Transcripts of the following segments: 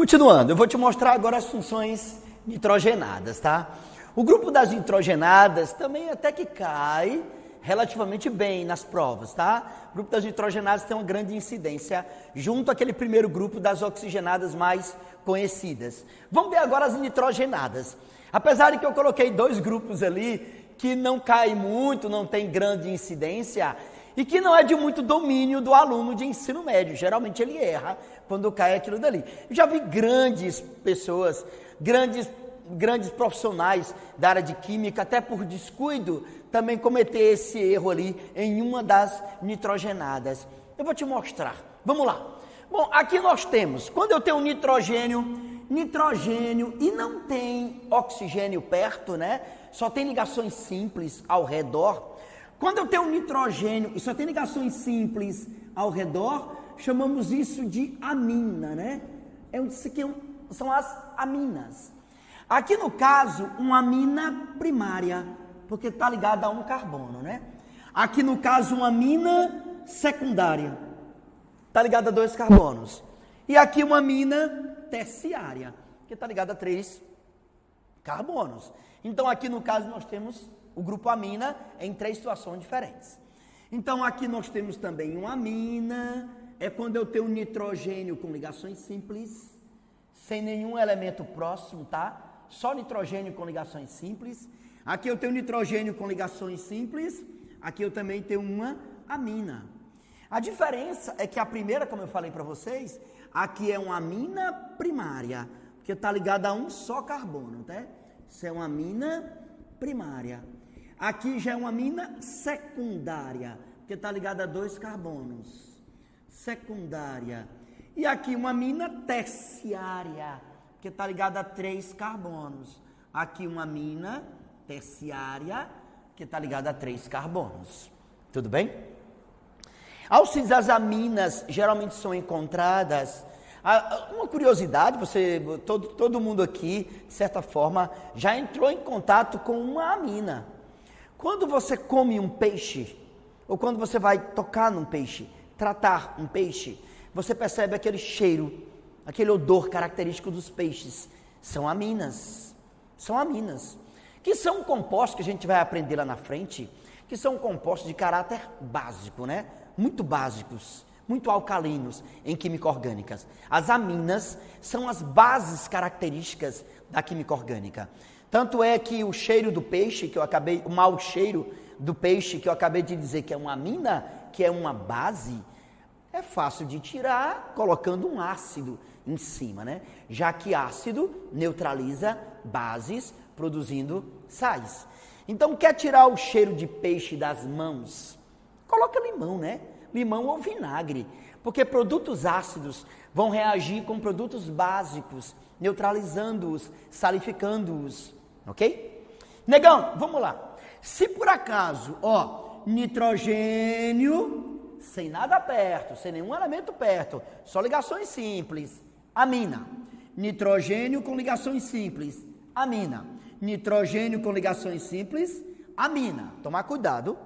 Continuando, eu vou te mostrar agora as funções nitrogenadas, tá? O grupo das nitrogenadas também até que cai relativamente bem nas provas, tá? O grupo das nitrogenadas tem uma grande incidência junto àquele primeiro grupo das oxigenadas mais conhecidas. Vamos ver agora as nitrogenadas. Apesar de que eu coloquei dois grupos ali que não caem muito, não tem grande incidência e que não é de muito domínio do aluno de ensino médio. Geralmente ele erra quando cai aquilo dali. Eu já vi grandes pessoas, grandes profissionais da área de química, até por descuido, também cometer esse erro ali em uma das nitrogenadas. Eu vou te mostrar. Vamos lá. Bom, aqui nós temos, quando eu tenho nitrogênio e não tem oxigênio perto, né? Só tem ligações simples ao redor. Quando eu tenho nitrogênio e só tem ligações simples ao redor, chamamos isso de amina, né? Isso aqui são as aminas. Aqui no caso, uma amina primária, porque está ligada a um carbono, né? Aqui no caso, uma amina secundária, está ligada a 2 carbonos. E aqui uma amina terciária, que está ligada a 3 carbonos. Então aqui no caso nós temos o grupo amina em 3 situações diferentes. Então aqui nós temos também uma amina, é quando eu tenho nitrogênio com ligações simples, sem nenhum elemento próximo, tá? Só nitrogênio com ligações simples. Aqui eu tenho nitrogênio com ligações simples, aqui eu também tenho uma amina. A diferença é que a primeira, como eu falei para vocês, aqui é uma amina primária, porque está ligada a um só carbono, tá? Isso é uma amina primária. Aqui já é uma amina secundária, porque está ligada a 2 carbonos. Secundária. E aqui uma amina terciária, que está ligada a 3 carbonos. Aqui uma amina terciária, que está ligada a 3 carbonos. Tudo bem? As aminas geralmente são encontradas. Uma curiosidade, todo mundo aqui, de certa forma, já entrou em contato com uma amina. Quando você come um peixe, ou quando você vai tocar num peixe, tratar um peixe, você percebe aquele cheiro, aquele odor característico dos peixes. São aminas, que são compostos que a gente vai aprender lá na frente, que são compostos de caráter básico, né? Muito básicos, muito alcalinos em química orgânica. As aminas são as bases características da química orgânica. Tanto é que o cheiro do peixe, o mau cheiro do peixe que eu acabei de dizer que é uma amina, que é uma base, é fácil de tirar colocando um ácido em cima, né? Já que ácido neutraliza bases, produzindo sais. Então, quer tirar o cheiro de peixe das mãos? Coloca limão, né? Limão ou vinagre, porque produtos ácidos vão reagir com produtos básicos, neutralizando-os, salificando-os, ok? Negão, vamos lá. Se por acaso, nitrogênio, sem nada perto, sem nenhum elemento perto, só ligações simples, amina. Nitrogênio com ligações simples, amina. Nitrogênio com ligações simples, amina. Tomar cuidado,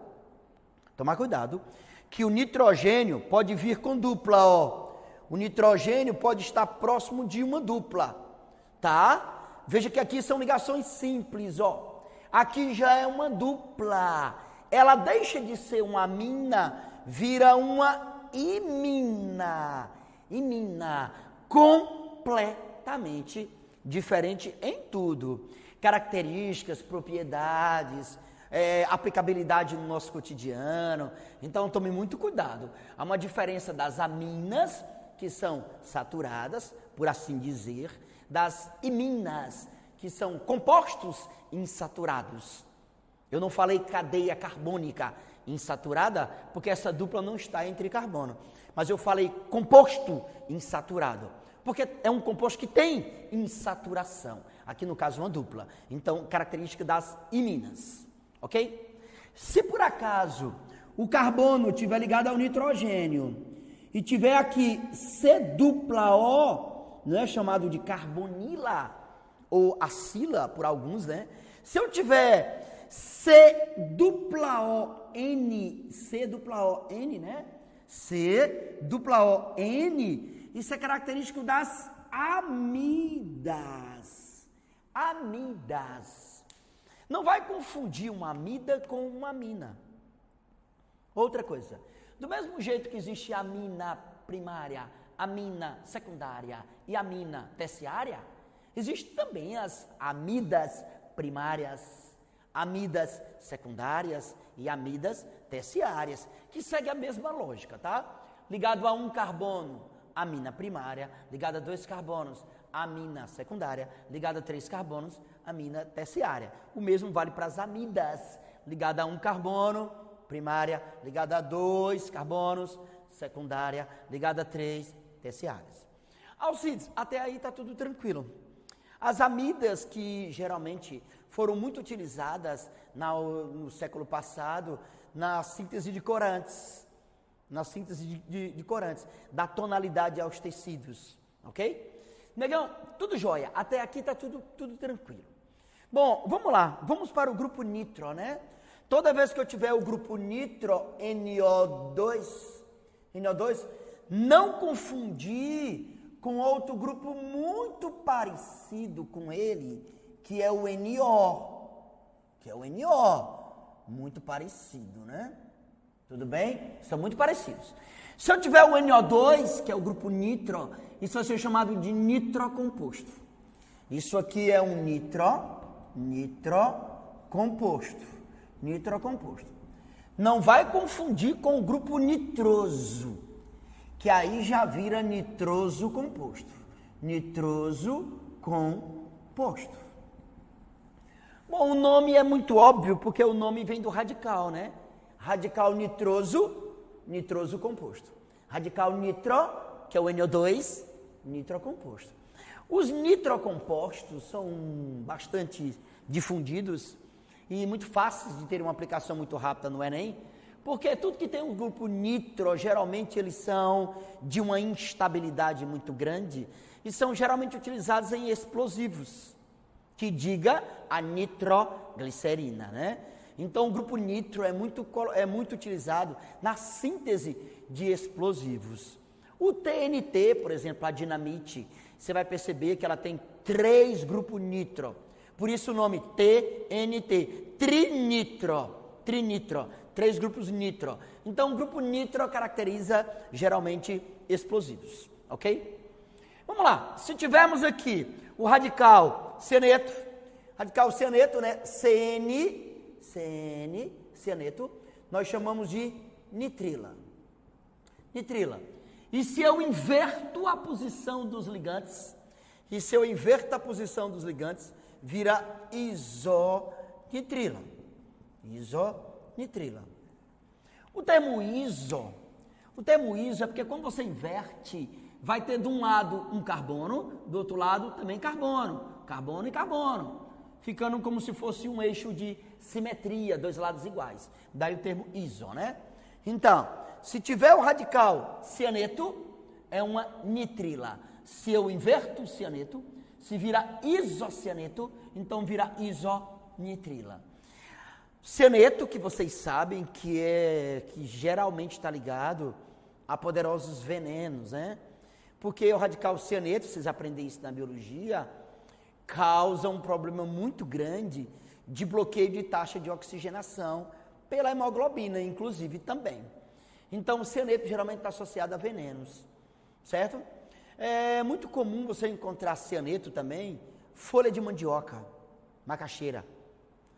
que o nitrogênio pode vir com dupla, O nitrogênio pode estar próximo de uma dupla, tá? Veja que aqui são ligações simples, Aqui já é uma dupla. Ela deixa de ser uma amina, vira uma imina. Imina, completamente diferente em tudo. Características, propriedades, aplicabilidade no nosso cotidiano. Então tome muito cuidado. Há uma diferença das aminas, que são saturadas, por assim dizer, das iminas, que são compostos insaturados. Eu não falei cadeia carbônica insaturada, porque essa dupla não está entre carbono, mas eu falei composto insaturado, porque é um composto que tem insaturação. Aqui no caso uma dupla. Então, característica das iminas. Ok? Se por acaso o carbono estiver ligado ao nitrogênio e tiver aqui C dupla O, não é chamado de carbonila ou acila por alguns, né? Se eu tiver C dupla O N, né? C dupla O N, isso é característico das amidas. Amidas. Não vai confundir uma amida com uma amina. Outra coisa. Do mesmo jeito que existe a amina primária, amina secundária e amina terciária, existem também as amidas primárias, amidas secundárias e amidas terciárias, que segue a mesma lógica, tá? Ligado a um carbono, amina primária, ligado a 2 carbonos, amina secundária, ligado a 3 carbonos, amina terciária. O mesmo vale para as amidas, ligado a um carbono, primária, ligada a 2 carbonos, secundária, ligada a 3 terciárias. Alcides, até aí está tudo tranquilo. As amidas que geralmente foram muito utilizadas no século passado na síntese de corantes, de corantes, da tonalidade aos tecidos, ok? Negão, tudo jóia, até aqui está tudo tranquilo. Bom, vamos lá, vamos para o grupo nitro, né? Toda vez que eu tiver o grupo nitro NO2, não confundir com outro grupo muito parecido com ele, que é o NO, muito parecido, né? Tudo bem? São muito parecidos. Se eu tiver o NO2, que é o grupo nitro, isso vai ser chamado de nitrocomposto. Isso aqui é um nitrocomposto. Não vai confundir com o grupo nitroso, que aí já vira nitroso composto. Bom, o nome é muito óbvio, porque o nome vem do radical, né? Radical nitroso composto. Radical nitro, que é o NO2, nitrocomposto. Os nitrocompostos são bastante difundidos e muito fáceis de ter uma aplicação muito rápida no Enem, porque tudo que tem um grupo nitro, geralmente eles são de uma instabilidade muito grande e são geralmente utilizados em explosivos, que diga a nitroglicerina, né? Então o grupo nitro é muito utilizado na síntese de explosivos. O TNT, por exemplo, a dinamite, você vai perceber que ela tem 3 grupos nitro. Por isso o nome TNT, trinitro, 3 grupos nitro. Então o grupo nitro caracteriza geralmente explosivos, ok? Vamos lá, se tivermos aqui o radical cianeto, né, cianeto, nós chamamos de nitrila. E se eu inverto a posição dos ligantes, vira isonitrila. O termo iso é porque quando você inverte, vai ter de um lado um carbono, do outro lado também carbono e carbono, ficando como se fosse um eixo de simetria, 2 lados iguais. Daí o termo iso, né? Então, se tiver o radical cianeto, é uma nitrila. Se eu inverto o cianeto, se vira isocianeto, então vira isonitrila. Cianeto, que vocês sabem que geralmente está ligado a poderosos venenos, né? Porque o radical cianeto, vocês aprendem isso na biologia, causa um problema muito grande de bloqueio de taxa de oxigenação pela hemoglobina, inclusive também. Então, o cianeto geralmente está associado a venenos, certo? É muito comum você encontrar cianeto também, folha de mandioca, macaxeira,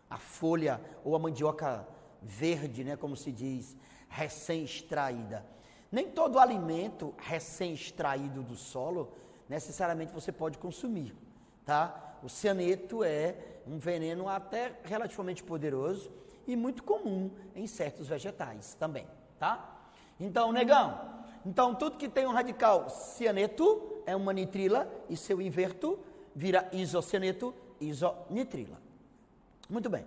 a folha ou a mandioca verde, né, como se diz, recém-extraída. Nem todo alimento recém-extraído do solo, necessariamente você pode consumir, tá? O cianeto é um veneno até relativamente poderoso e muito comum em certos vegetais também, tá? Então, negão, tudo que tem um radical cianeto é uma nitrila e se eu inverto, vira isocianeto, isonitrila. Muito bem.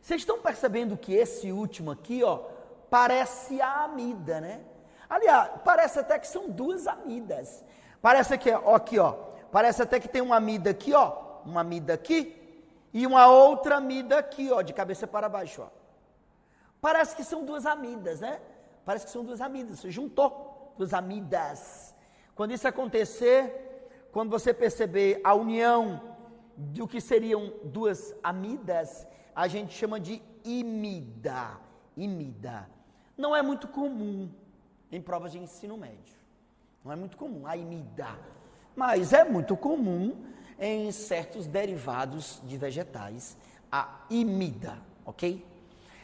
Vocês estão percebendo que esse último aqui, ó, parece a amida, né? Aliás, parece até que são 2 amidas. Parece que, ó, aqui, ó, parece até que tem uma amida aqui, ó, uma amida aqui e uma outra amida aqui, ó, de cabeça para baixo, ó. Parece que são 2 amidas, né? Parece que são 2 amidas, você juntou 2 amidas. Quando isso acontecer, quando você perceber a união do que seriam duas amidas, a gente chama de imida. Imida. Não é muito comum em provas de ensino médio. Não é muito comum a imida. Mas é muito comum em certos derivados de vegetais, a imida, ok?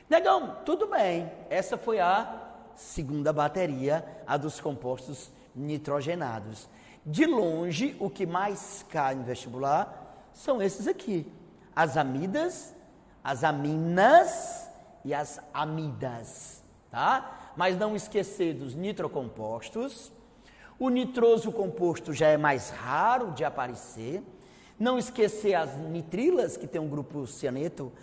Negão, tudo bem. Essa foi a segunda bateria, a dos compostos nitrogenados. De longe, o que mais cai no vestibular são esses aqui. As amidas, as aminas e as amidas, tá? Mas não esquecer dos nitrocompostos. O nitroso composto já é mais raro de aparecer. Não esquecer as nitrilas, que tem um grupo cianeto,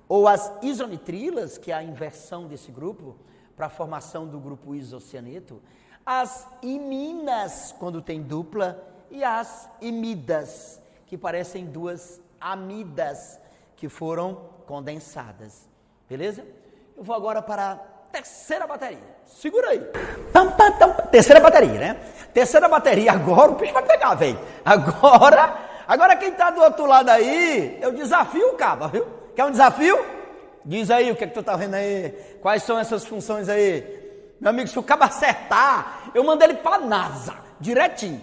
ou as isonitrilas, que é a inversão desse grupo, para a formação do grupo isocianeto. As iminas, quando tem dupla, e as imidas, que parecem duas amidas, que foram condensadas. Beleza? Eu vou agora para a terceira bateria. Segura aí. Terceira bateria, né? Terceira bateria, agora o bicho vai pegar, velho. Agora quem está do outro lado aí, eu desafio o cabo, viu? Quer um desafio? Diz aí o que é que tu tá vendo aí. Quais são essas funções aí? Meu amigo, se o cabo acertar, eu mando ele para a NASA. Direitinho,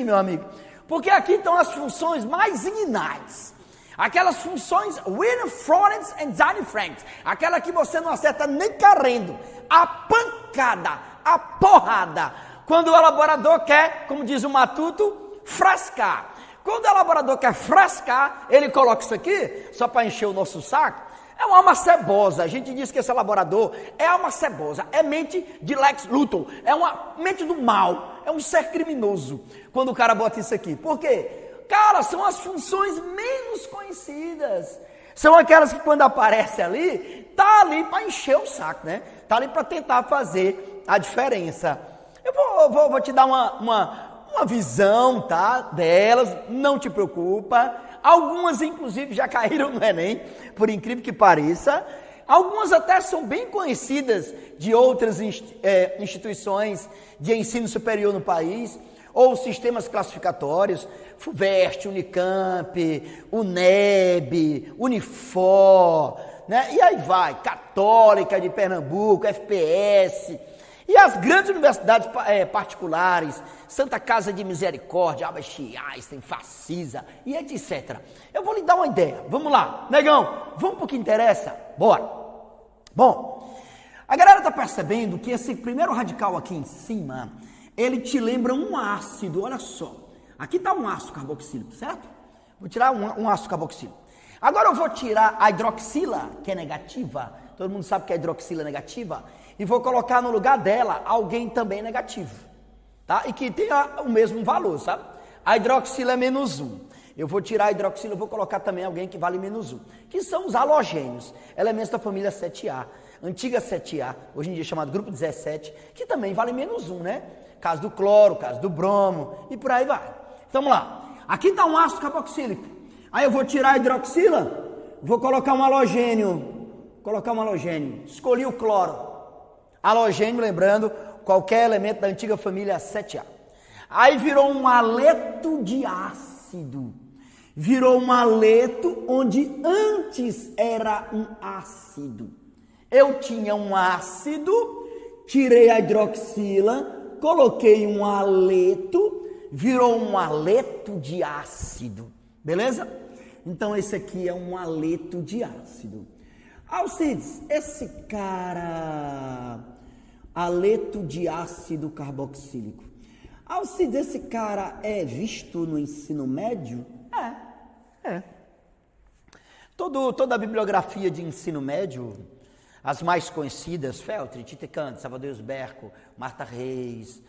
meu amigo. Porque aqui estão as funções mais ignites. Aquelas funções Winifred's and Zinifred's. Aquela que você não acerta nem carrendo. A pancada, a porrada. Quando o elaborador quer, como diz o Matuto, frascar. Quando o elaborador quer frascar, ele coloca isso aqui, só para encher o nosso saco. É uma alma cebosa. A gente diz que esse elaborador é alma cebosa. É mente de Lex Luthor. É uma mente do mal. É um ser criminoso. Quando o cara bota isso aqui. Por quê? Cara, são as funções menos conhecidas. São aquelas que quando aparece ali, tá ali para encher o saco, né? Tá ali para tentar fazer a diferença. Eu vou te dar uma visão, tá? Delas, não te preocupa. Algumas, inclusive, já caíram no Enem, por incrível que pareça. Algumas até são bem conhecidas de outras instituições de ensino superior no país, ou sistemas classificatórios, FUVEST, Unicamp, UNEB, Unifor, né? E aí vai, Católica de Pernambuco, FPS, e as grandes universidades particulares, Santa Casa de Misericórdia, Albert Einstein, Facisa e etc. Eu vou lhe dar uma ideia. Vamos lá, negão, vamos para o que interessa? Bora. Bom, a galera está percebendo que esse primeiro radical aqui em cima, ele te lembra um ácido, olha só. Aqui está um ácido carboxílico, certo? Vou tirar um ácido carboxílico. Agora eu vou tirar a hidroxila, que é negativa. Todo mundo sabe que a hidroxila é negativa. E vou colocar no lugar dela alguém também negativo, tá? E que tenha o mesmo valor, sabe? A hidroxila é -1. Eu vou tirar a hidroxila e vou colocar também alguém que vale -1, que são os halogênios, elementos da família 7A, antiga 7A, hoje em dia chamado grupo 17, que também vale -1, né? Caso do cloro, caso do bromo e por aí vai. Então vamos lá. Aqui está um ácido carboxílico. Aí eu vou tirar a hidroxila, vou colocar um halogênio. Escolhi o cloro. Halogênio, lembrando, qualquer elemento da antiga família 7A. Aí virou um haleto de ácido. Virou um haleto onde antes era um ácido. Eu tinha um ácido, tirei a hidroxila, coloquei um haleto, virou um haleto de ácido. Beleza? Então esse aqui é um haleto de ácido. Alcides, esse cara, haleto de ácido carboxílico. Alcides, esse cara é visto no ensino médio? É. Toda a bibliografia de ensino médio, as mais conhecidas, Feltri, Tite Canto, Salvador Esberco, Marta Reis,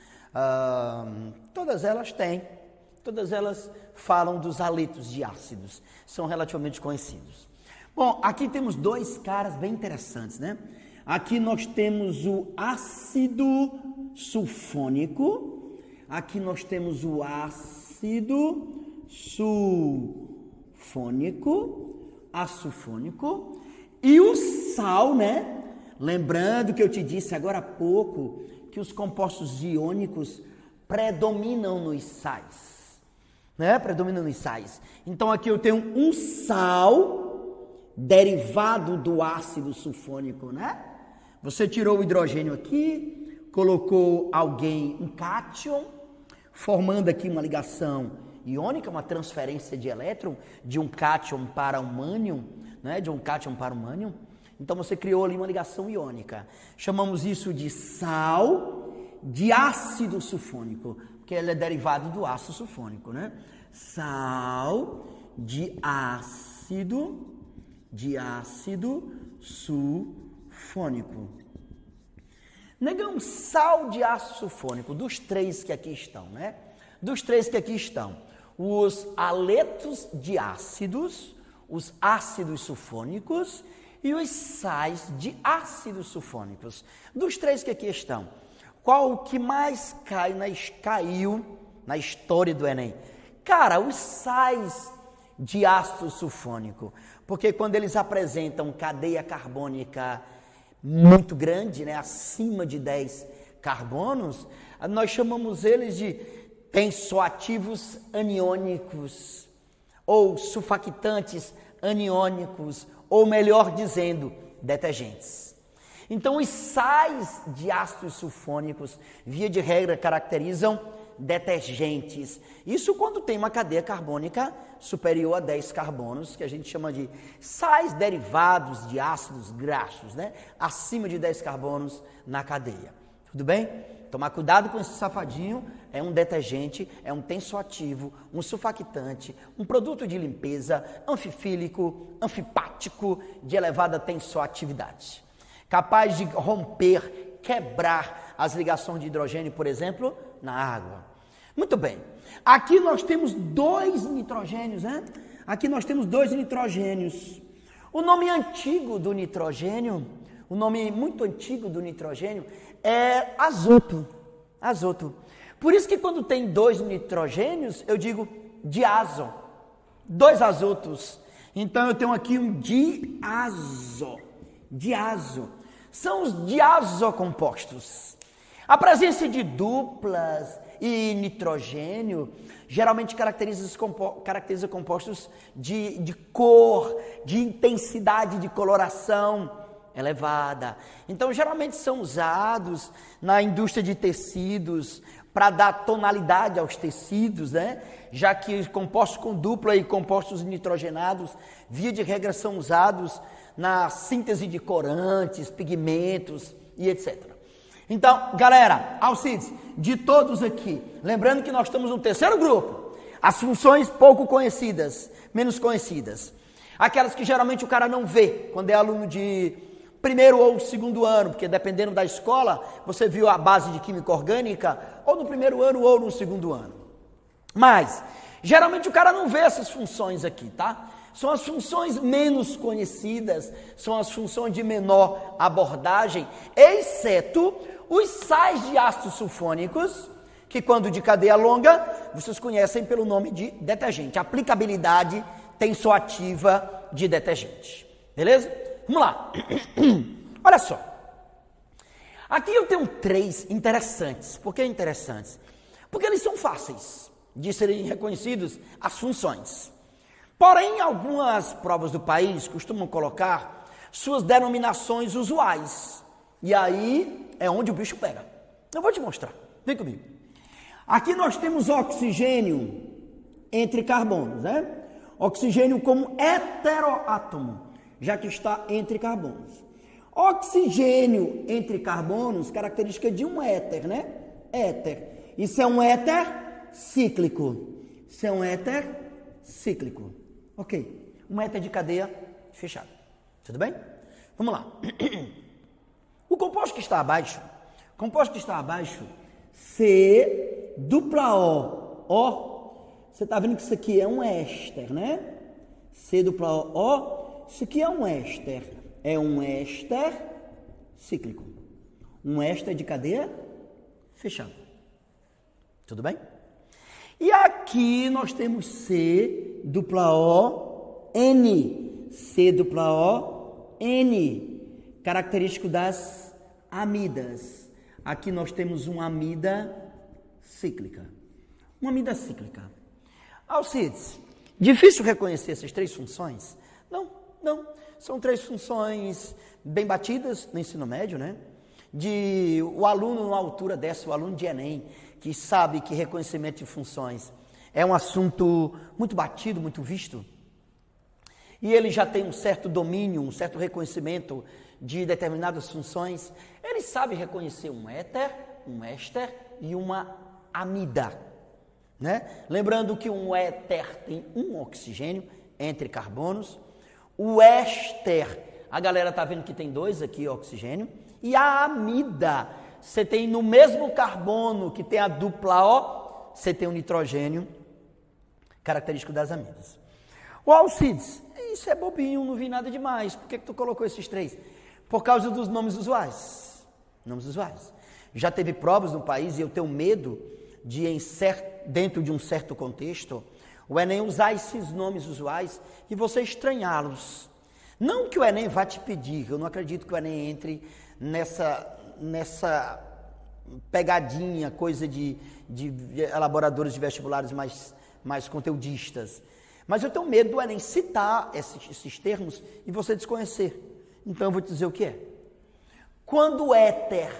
todas elas falam dos haletos de ácidos, são relativamente conhecidos. Bom, aqui temos dois caras bem interessantes, né? Aqui nós temos o ácido sulfônico, aqui nós temos o ácido asulfônico e o sal, né? Lembrando que eu te disse agora há pouco que os compostos iônicos predominam nos sais, né? Predominam nos sais. Então aqui eu tenho um sal derivado do ácido sulfônico, né? Você tirou o hidrogênio aqui, colocou um cátion, formando aqui uma ligação iônica, uma transferência de elétron de um cátion para um ânion, né? De um cátion para um ânion. Então você criou ali uma ligação iônica. Chamamos isso de sal de ácido sulfônico, porque ele é derivado do ácido sulfônico, né? Sal de ácido sulfônico. Negão, sal de ácido sulfônico, dos três que aqui estão, né? Dos três que aqui estão, os aletos de ácidos, os ácidos sulfônicos e os sais de ácidos sulfônicos. Dos três que aqui estão, qual o que mais caiu na história do Enem? Cara, os sais de ácido sulfônico, porque quando eles apresentam cadeia carbônica muito grande, né, acima de 10 carbonos, nós chamamos eles de tensoativos aniônicos, ou sulfactantes aniônicos, ou melhor dizendo, detergentes. Então, os sais de ácidos sulfônicos, via de regra, caracterizam detergentes. Isso quando tem uma cadeia carbônica superior a 10 carbonos, que a gente chama de sais derivados de ácidos graxos, né? Acima de 10 carbonos na cadeia. Tudo bem? Tomar cuidado com esse safadinho, é um detergente, é um tensoativo, um sulfactante, um produto de limpeza, anfifílico, anfipático, de elevada tensoatividade. Capaz de romper, quebrar as ligações de hidrogênio, por exemplo, na água. Muito bem. Aqui nós temos 2 nitrogênios, né? Aqui nós temos 2 nitrogênios. O nome antigo do nitrogênio, o nome muito antigo do nitrogênio é azoto. Azoto. Por isso que quando tem 2 nitrogênios, eu digo diazo. 2 azotos. Então eu tenho aqui um diazo. Diazo. São os diazocompostos. A presença de duplas e nitrogênio geralmente caracteriza compostos de cor, de intensidade de coloração elevada. Então, geralmente são usados na indústria de tecidos para dar tonalidade aos tecidos, né? Já que compostos com dupla e compostos nitrogenados, via de regra, são usados na síntese de corantes, pigmentos e etc. Então, galera, Alcides, de todos aqui, lembrando que nós estamos no terceiro grupo, as funções pouco conhecidas, menos conhecidas, aquelas que geralmente o cara não vê quando é aluno de primeiro ou segundo ano, porque dependendo da escola, você viu a base de química orgânica ou no primeiro ano ou no segundo ano. Mas, geralmente o cara não vê essas funções aqui, tá? São as funções menos conhecidas, são as funções de menor abordagem, exceto os sais de ácidos sulfônicos, que quando de cadeia longa, vocês conhecem pelo nome de detergente, aplicabilidade tensoativa de detergente. Beleza? Vamos lá. Olha só. Aqui eu tenho 3 interessantes. Por que interessantes? Porque eles são fáceis de serem reconhecidos as funções. Porém, algumas provas do país costumam colocar suas denominações usuais. E aí é onde o bicho pega. Eu vou te mostrar. Vem comigo. Aqui nós temos oxigênio entre carbonos, né? Oxigênio como heteroátomo, já que está entre carbonos. Oxigênio entre carbonos, característica de um éter, né? Éter. Isso é um éter cíclico. Isso é um éter cíclico. Ok. Um éter de cadeia fechada. Tudo bem? Vamos lá. O composto que está abaixo, C dupla O. O, você está vendo que isso aqui é um éster, né? C dupla O, O. Isso aqui é um éster. É um éster cíclico. Um éster de cadeia fechada. Tudo bem? E aqui nós temos C dupla O, N. C dupla O, N. Característico das amidas. Aqui nós temos uma amida cíclica. Uma amida cíclica. Alcides, difícil reconhecer essas três funções? Não. São três funções bem batidas no ensino médio, né? O aluno numa altura dessa, o aluno de Enem, que sabe que reconhecimento de funções é um assunto muito batido, muito visto, e ele já tem um certo domínio, um certo reconhecimento de determinadas funções, ele sabe reconhecer um éter, um éster e uma amida, né? Lembrando que um éter tem um oxigênio entre carbonos, o éster, a galera tá vendo que tem dois aqui, oxigênio, e a amida, você tem no mesmo carbono que tem a dupla O, você tem o nitrogênio, característico das amidas. O Alcides, isso é bobinho, não vi nada demais. Por que tu colocou esses três? Por causa dos nomes usuais. Nomes usuais. Já teve provas no país e eu tenho medo de, dentro de um certo contexto, o Enem usar esses nomes usuais e você estranhá-los. Não que o Enem vá te pedir, eu não acredito que o Enem entre nessa pegadinha, coisa de elaboradores de vestibulares mais conteudistas. Mas eu tenho medo do Enem citar esses termos e você desconhecer. Então eu vou te dizer o que é. Quando o éter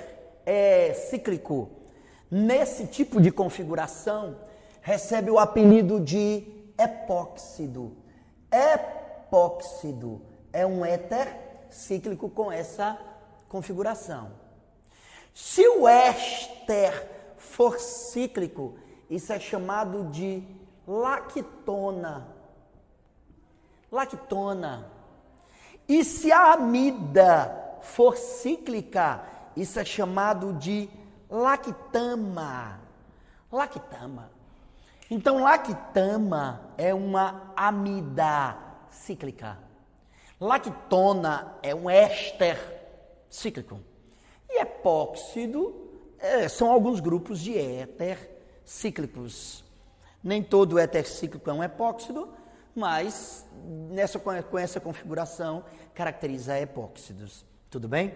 é cíclico, nesse tipo de configuração, recebe o apelido de epóxido. Epóxido é um éter cíclico com essa configuração. Se o éster for cíclico, isso é chamado de lactona. Lactona. E se a amida for cíclica, isso é chamado de lactama. Lactama. Então, lactama é uma amida cíclica. Lactona é um éster cíclico. E epóxido são alguns grupos de éter cíclicos. Nem todo éter cíclico é um epóxido, mas com essa configuração caracteriza epóxidos. Tudo bem?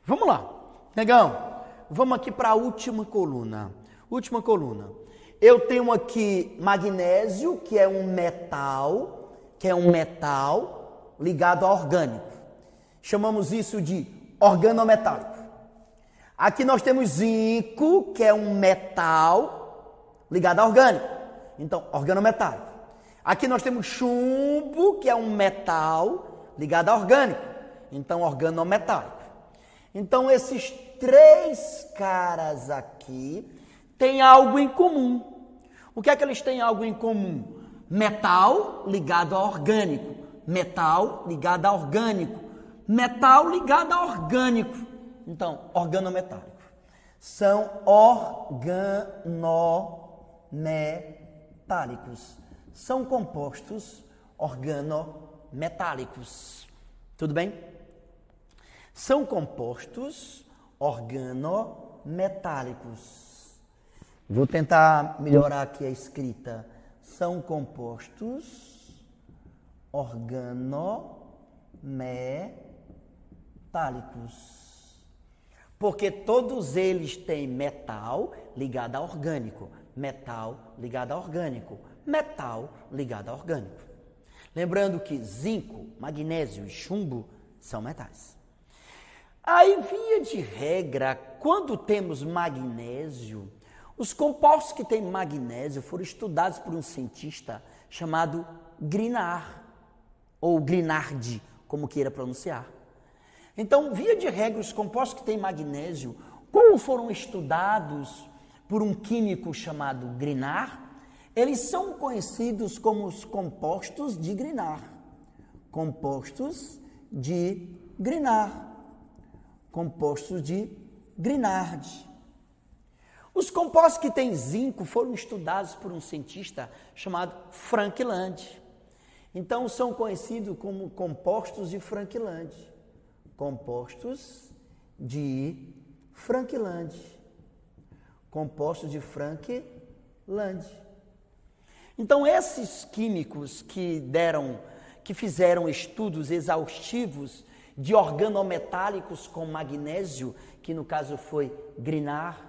Vamos lá. Negão, vamos aqui para a última coluna. Última coluna. Eu tenho aqui magnésio, que é um metal ligado a orgânico. Chamamos isso de organometálico. Aqui nós temos zinco, que é um metal ligado a orgânico. Então, organometálico. Aqui nós temos chumbo, que é um metal ligado a orgânico. Então, organometálico. Então, esses três caras aqui têm algo em comum. O que é que eles têm algo em comum? Metal ligado a orgânico. Metal ligado a orgânico. Metal ligado a orgânico. Então, organometálico. São organometálicos. São compostos organometálicos. Tudo bem? São compostos organometálicos. Vou tentar melhorar aqui a escrita. São compostos organometálicos. Porque todos eles têm metal ligado a orgânico, metal ligado a orgânico, metal ligado a orgânico. Lembrando que zinco, magnésio e chumbo são metais. Aí, via de regra, quando temos magnésio, os compostos que têm magnésio foram estudados por um cientista chamado Grignard, ou Grignard, como queira pronunciar. Então, via de regra, os compostos que têm magnésio, como foram estudados por um químico chamado Grignard, eles são conhecidos como os compostos de Grignard. Compostos de Grignard. Compostos de Grignard. Os compostos que têm zinco foram estudados por um cientista chamado Frank Land. Então, são conhecidos como compostos de Frank Land. Compostos de Frank Land. Compostos de Frank Land. Então, esses químicos que fizeram estudos exaustivos de organometálicos com magnésio, que no caso foi Grignard,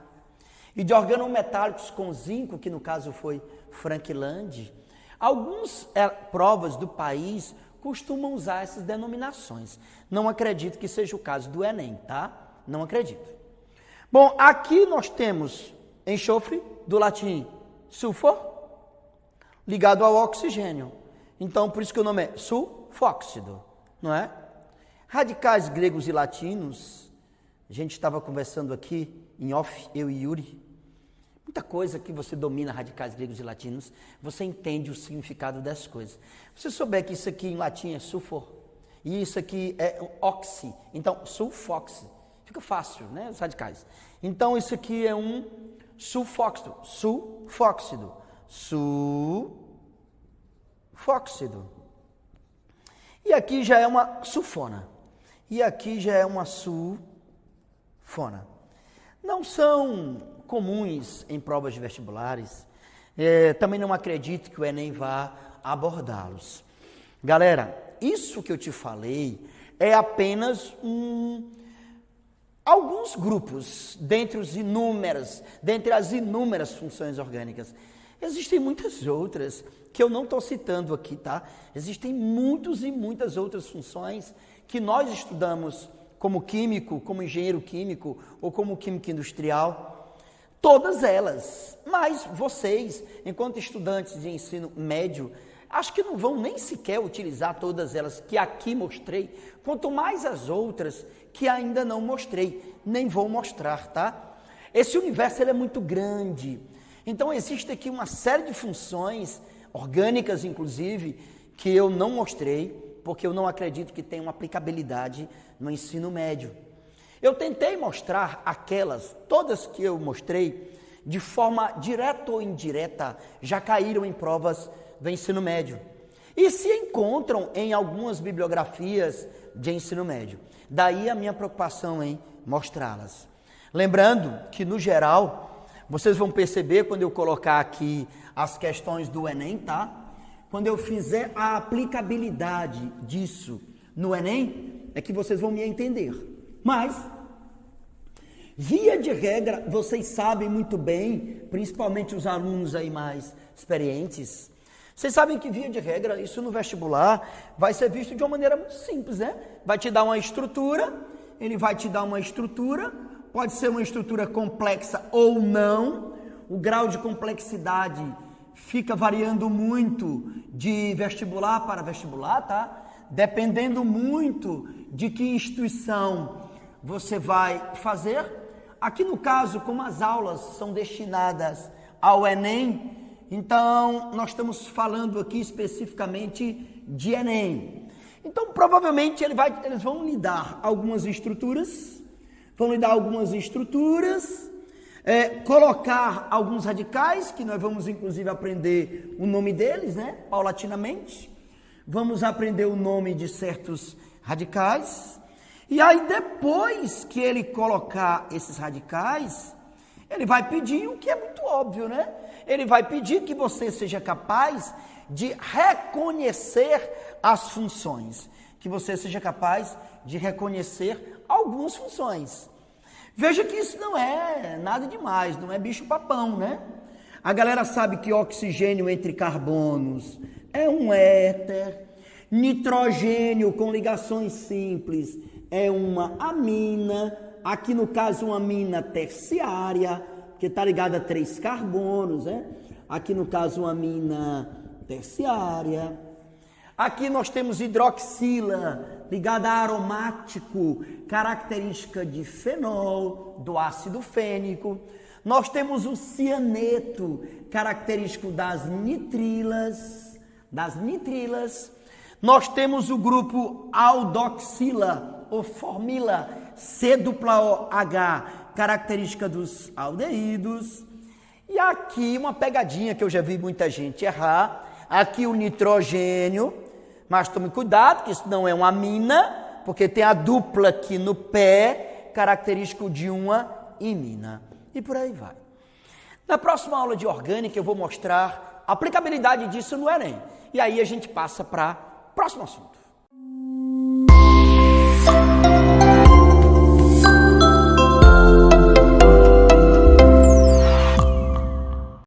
e de organometálicos com zinco, que no caso foi Frankland, algumas provas do país costumam usar essas denominações. Não acredito que seja o caso do Enem, tá? Não acredito. Bom, aqui nós temos enxofre, do latim sulfur, ligado ao oxigênio. Então, por isso que o nome é sulfóxido, não é? Radicais gregos e latinos, a gente estava conversando aqui em off, eu e Yuri. Muita coisa que você domina, radicais gregos e latinos, você entende o significado das coisas. Se você souber que isso aqui em latim é sulfur, e isso aqui é oxi, então sulfoxi, fica fácil, né, os radicais. Então isso aqui é um sulfóxido, sulfóxido. E aqui já é uma sulfona, e aqui já é uma sulfona. Não são comuns em provas de vestibulares, também não acredito que o Enem vá abordá-los. Galera, isso que eu te falei é apenas alguns grupos dentre as inúmeras funções orgânicas. Existem muitas outras que eu não estou citando aqui, tá? Existem muitos e muitas outras funções que nós estudamos como químico, como engenheiro químico ou como químico industrial. Todas elas, mas vocês, enquanto estudantes de ensino médio, acho que não vão nem sequer utilizar todas elas que aqui mostrei, quanto mais as outras que ainda não mostrei, nem vou mostrar, tá? Esse universo ele é muito grande, então existe aqui uma série de funções, orgânicas inclusive, que eu não mostrei, porque eu não acredito que tenham aplicabilidade no ensino médio. Eu tentei mostrar aquelas, todas que eu mostrei, de forma direta ou indireta, já caíram em provas do ensino médio. E se encontram em algumas bibliografias de ensino médio. Daí a minha preocupação em mostrá-las. Lembrando que, no geral, vocês vão perceber quando eu colocar aqui as questões do Enem, tá? Quando eu fizer a aplicabilidade disso no Enem, é que vocês vão me entender. Mas, via de regra, vocês sabem muito bem, principalmente os alunos aí mais experientes, vocês sabem que, via de regra, isso no vestibular vai ser visto de uma maneira muito simples, né? Vai te dar uma estrutura, ele vai te dar uma estrutura, pode ser uma estrutura complexa ou não, o grau de complexidade fica variando muito de vestibular para vestibular, tá? Dependendo muito de que instituição você vai fazer. Aqui no caso, como as aulas são destinadas ao Enem, então nós estamos falando aqui especificamente de Enem. Então provavelmente eles vão lhe dar algumas estruturas, colocar alguns radicais, que nós vamos inclusive aprender o nome deles, né, paulatinamente. Vamos aprender o nome de certos radicais. E aí, depois que ele colocar esses radicais, ele vai pedir o que é muito óbvio, né? Ele vai pedir que você seja capaz de reconhecer as funções, que você seja capaz de reconhecer algumas funções. Veja que isso não é nada demais, não é bicho-papão, né? A galera sabe que oxigênio entre carbonos é um éter, nitrogênio com ligações simples é uma amina, aqui no caso uma amina terciária, que está ligada a 3 carbonos, né? Aqui no caso uma amina terciária. Aqui nós temos hidroxila, ligada a aromático, característica de fenol, do ácido fênico. Nós temos o cianeto, característico das nitrilas. Nós temos o grupo aldoxila, ou formila, C-O-H, característica dos aldeídos. E aqui uma pegadinha que eu já vi muita gente errar. Aqui o nitrogênio, mas tome cuidado que isso não é uma amina, porque tem a dupla aqui no pé, característico de uma imina. E por aí vai. Na próxima aula de orgânica eu vou mostrar a aplicabilidade disso no Enem. E aí a gente passa para o próximo assunto.